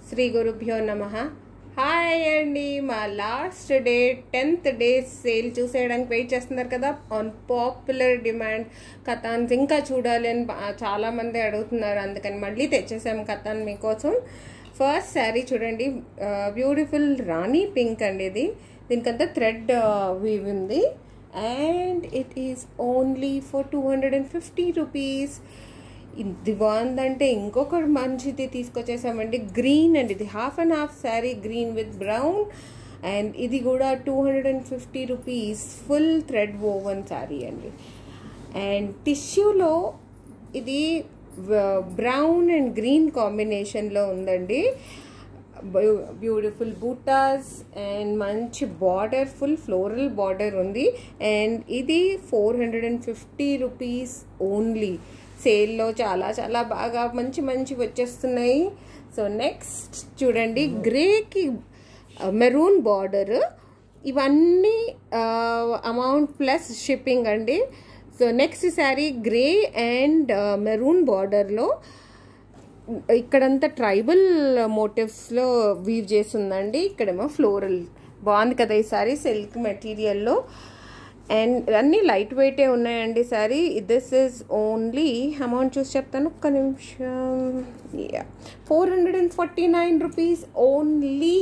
శ్రీ గురుభ్యో నమః. హాయ్ అండి, మా last day 10th day sale చూసేయడానికి వెయిట్ చేస్తున్నారు కదా. ఆన్ పాపులర్ డిమాండ్ కథాన్స్ ఇంకా చూడాలి అని చాలామంది అడుగుతున్నారు, అందుకని మళ్ళీ తెచ్చేసాము కథాన్ మీకోసం. ఫస్ట్ శారీ చూడండి, బ్యూటిఫుల్ రాణి పింక్ అండి. ఇది దీనికంతా థ్రెడ్ వీవ్ ఉంది and it is only for 250 rupees. ఇది బాగుందంటే ఇంకొకటి మంచిది తీసుకొచ్చేసామండి, గ్రీన్ అండి. ఇది half and half sari, green with brown, and ఇది కూడా 250 రూపీస్. ఫుల్ థ్రెడ్ వోవన్ శారీ అండి. అండ్ టిష్యూలో ఇది బ్రౌన్ అండ్ గ్రీన్ కాంబినేషన్లో ఉందండి. బ్యూటిఫుల్ బూటాస్ అండ్ మంచి బార్డర్, ఫుల్ ఫ్లోరల్ బార్డర్ ఉంది. అండ్ ఇది 450 రూపీస్ ఓన్లీ. సేల్లో చాలా చాలా బాగా మంచి మంచి వచ్చేస్తున్నాయి. సో నెక్స్ట్ చూడండి, గ్రేకి మెరూన్ బార్డర్, ఇవన్నీ అమౌంట్ ప్లస్ షిప్పింగ్ అండి. So next sari grey and maroon బార్డర్లో ఇక్కడంతా ట్రైబల్ మోటివ్స్లో వీవ్ చేస్తుందండి. ఇక్కడేమో ఫ్లోరల్. బాగుంది కదా ఈ శారీ, సిల్క్ మెటీరియల్లో. అండ్ అన్నీ లైట్ వెయిటే ఉన్నాయండి sari. This is only amount చూసి చెప్తాను, ఒక్క నిమిషం. 449 రూపీస్ ఓన్లీ.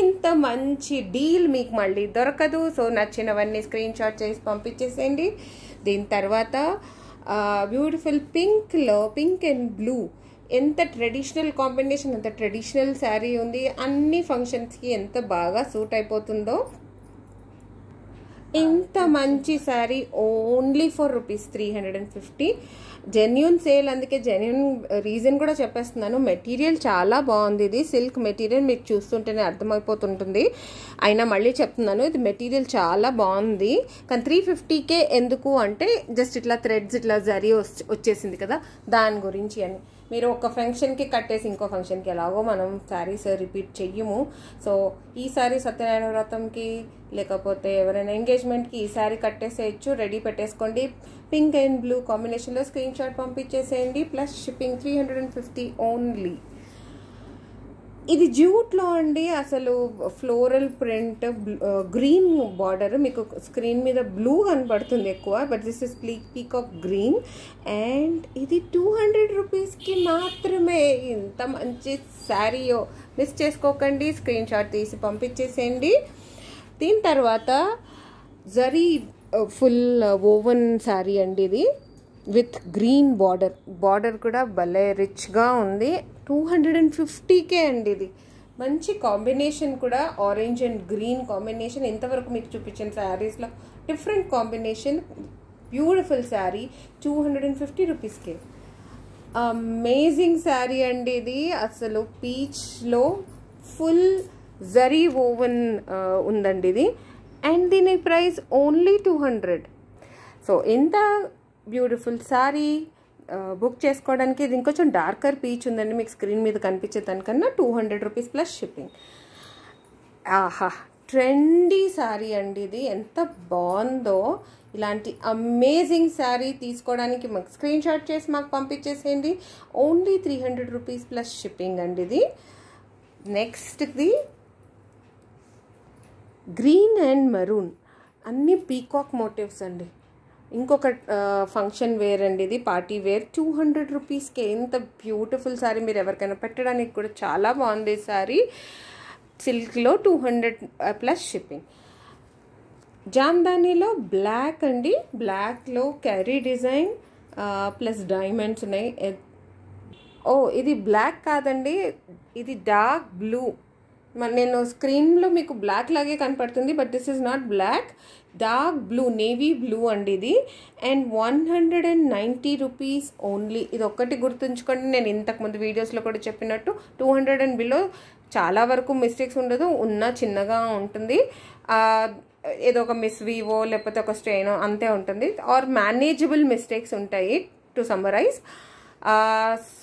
ఇంత మంచి డీల్ మీకు మళ్ళీ దొరకదు. సో నచ్చినవన్నీ స్క్రీన్ షాట్ చేసి పంపించేసేయండి. దీని తర్వాత బ్యూటిఫుల్ పింక్లో, పింక్ అండ్ బ్లూ, ఎంత ట్రెడిషనల్ కాంబినేషన్, ఎంత ట్రెడిషనల్ శారీ ఉంది. అన్ని ఫంక్షన్స్కి ఎంత బాగా సూట్ అయిపోతుందో. ఇంత మంచి sari only for rupees 350. Genuine sale, అందుకే జెన్యూన్ రీజన్ కూడా చెప్పేస్తున్నాను. మెటీరియల్ చాలా బాగుంది. ఇది సిల్క్ మెటీరియల్, మీకు చూస్తుంటేనే అర్థమైపోతుంటుంది. అయినా మళ్ళీ చెప్తున్నాను, ఇది మెటీరియల్ చాలా బాగుంది. కానీ 350కే ఎందుకు అంటే జస్ట్ ఇట్లా థ్రెడ్స్ ఇట్లా జరీ వచ్చేసింది కదా, దాని గురించి అని. మీరు ఒక ఫంక్షన్కి కట్టేసి ఇంకో ఫంక్షన్కి ఎలాగో మనం శారీస్ రిపీట్ చెయ్యము. సో ఈ శారీ సత్యనారాయణ వ్రతంకి లేకపోతే ఎవరైనా ఎంగేజ్మెంట్కి ఈ శారీ కట్టేసేయచ్చు. రెడీ పెట్టేసుకోండి. పింక్ అండ్ బ్లూ కాంబినేషన్లో స్క్రీన్ షాట్ పంపించేసేయండి. Plus shipping 350 only. ఇది జ్యూట్లో అండి. అసలు ఫ్లోరల్ ప్రింట్, గ్రీన్ బార్డర్, మీకు స్క్రీన్ మీద బ్లూ కనబడుతుంది ఎక్కువ, but this is peacock green. And ఇది 200 రూపీస్కి మాత్రమే. ఇంత మంచి శారీయో, మిస్ చేసుకోకండి. స్క్రీన్ షాట్ తీసి పంపించేసేయండి. దీని తర్వాత జరీ ఫుల్ ఓవెన్ శారీ అండి. ఇది విత్ గ్రీన్ బార్డర్ కూడా భలే రిచ్గా ఉంది. 250కే అండి. ఇది మంచి కాంబినేషన్ కూడా, ఆరెంజ్ అండ్ గ్రీన్ కాంబినేషన్. ఇంతవరకు మీకు చూపించిన శారీస్లో డిఫరెంట్ కాంబినేషన్. బ్యూటిఫుల్ శారీ 250 రూపీస్కే. అమేజింగ్ శారీ అండి ఇది. అసలు పీచ్లో ఫుల్ జరీ ఓవెన్ ఉందండి ఇది. అండ్ దీని ప్రైస్ ఓన్లీ 200. సో ఇంత బ్యూటిఫుల్ శారీ బుక్ చేసుకోవడానికి, ఇది ఇంకొంచెం డార్కర్ పీచ్ ఉందండి, మీకు స్క్రీన్ మీద కనిపించే దానికన్నా 200 రూపీస్ ప్లస్ షిప్పింగ్. ఆహా, ట్రెండీ శారీ అండి ఇది. ఎంత బాగుందో. ఇలాంటి అమేజింగ్ శారీ తీసుకోవడానికి మాకు స్క్రీన్ షాట్ చేసి మాకు పంపించేసేయండి. ఓన్లీ 300 రూపీస్ ప్లస్ షిప్పింగ్ అండి ఇది. నెక్స్ట్ది గ్రీన్ అండ్ మెరూన్, అన్ని పీకాక్ మోటివ్స్ అండి. ఇంకొక ఫంక్షన్ వేర్ అండి ఇది, పార్టీ వేర్. 200 రూపీస్కే ఎంత బ్యూటిఫుల్ శారీ. మీరు ఎవరికైనా పెట్టడానికి కూడా చాలా బాగుంది శారీ. సిల్క్లో 200 ప్లస్ షిప్పింగ్. జామ్దానీలో బ్లాక్ అండి. బ్లాక్లో క్యారీ డిజైన్ ప్లస్ డైమండ్స్ ఉన్నాయి. ఇది బ్లాక్ కాదండి, ఇది డార్క్ బ్లూ. నేను స్క్రీన్లో మీకు బ్లాక్ లాగే కనపడుతుంది, but this is not black, dark blue, navy blue అండి ఇది. And 190 rupees only. ఇది ఒక్కటి గుర్తుంచుకోండి, నేను ఇంతకుముందు వీడియోస్లో కూడా చెప్పినట్టు 200 అండ్ బిలో చాలా వరకు మిస్టేక్స్ ఉండదు, ఉన్న చిన్నగా ఉంటుంది. ఏదో ఒక మిస్ వీవో లేకపోతే ఒక స్ట్రెయిన్ అంతే ఉంటుంది, ఆర్ మేనేజబుల్ మిస్టేక్స్ ఉంటాయి టు సమ్మరైజ్.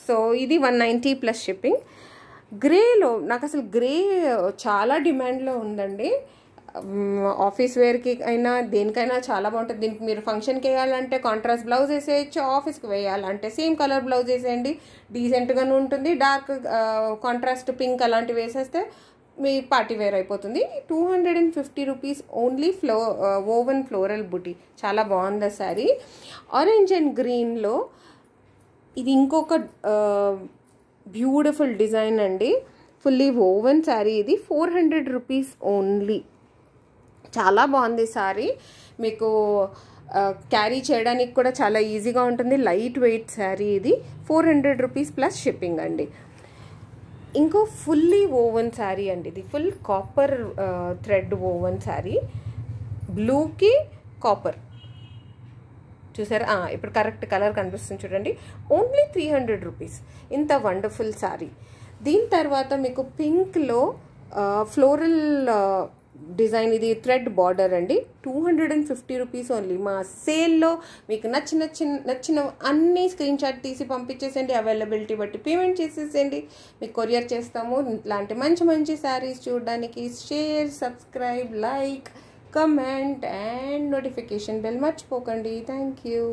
సో ఇది 190 ప్లస్ షిప్పింగ్. గ్రేలో నాకు అసలు గ్రే చాలా డిమాండ్లో ఉందండి. ఆఫీస్ వేర్కి అయినా దేనికైనా చాలా బాగుంటుంది. దీనికి మీరు ఫంక్షన్కి వేయాలంటే కాంట్రాస్ట్ బ్లౌజ్ వేసేయచ్చు, ఆఫీస్కి వేయాలంటే సేమ్ కలర్ బ్లౌజ్ వేసేయండి, డీసెంట్గానే ఉంటుంది. డార్క్ కాంట్రాస్ట్ పింక్ అలాంటివి వేసేస్తే మీ పార్టీ వేర్ అయిపోతుంది. 250 రూపీస్ ఓన్లీ ఓవెన్ ఫ్లోరల్ బుటీ. చాలా బాగుంది శారీ. ఆరెంజ్ అండ్ గ్రీన్లో ఇది ఇంకొక బ్యూటిఫుల్ డిజైన్ అండి. Fully woven sari. ఇది 400 రూపీస్ ఓన్లీ. చాలా బాగుంది శారీ. మీకు క్యారీ చేయడానికి కూడా చాలా ఈజీగా ఉంటుంది. లైట్ వెయిట్ శారీ ఇది. 400 రూపీస్ ప్లస్ షిప్పింగ్ అండి. ఇంకో ఫుల్లీ ఓవెన్ శారీ అండి. ఇది full copper thread woven sari. బ్లూకి కాపర్ చూసారా? ఇప్పుడు కరెక్ట్ కలర్ కనిపిస్తుంది చూడండి. Only 300 rupees. ఇంత వండర్ఫుల్ శారీ. దీని తర్వాత మీకు పింక్లో ఫ్లోరల్ డిజైన్, ఇది థ్రెడ్ బార్డర్ అండి. 250 రూపీస్ ఓన్లీ. మా సేల్లో మీకు నచ్చిన అన్ని స్క్రీన్ షాట్ తీసి పంపించేసేయండి. అవైలబిలిటీ బట్టి పేమెంట్ చేసేసేయండి, మీకు కొరియర్ చేస్తాము. ఇట్లాంటి మంచి మంచి శారీస్ చూడడానికి share, subscribe, like, comment and notification bell మర్చిపోకండి. Thank you.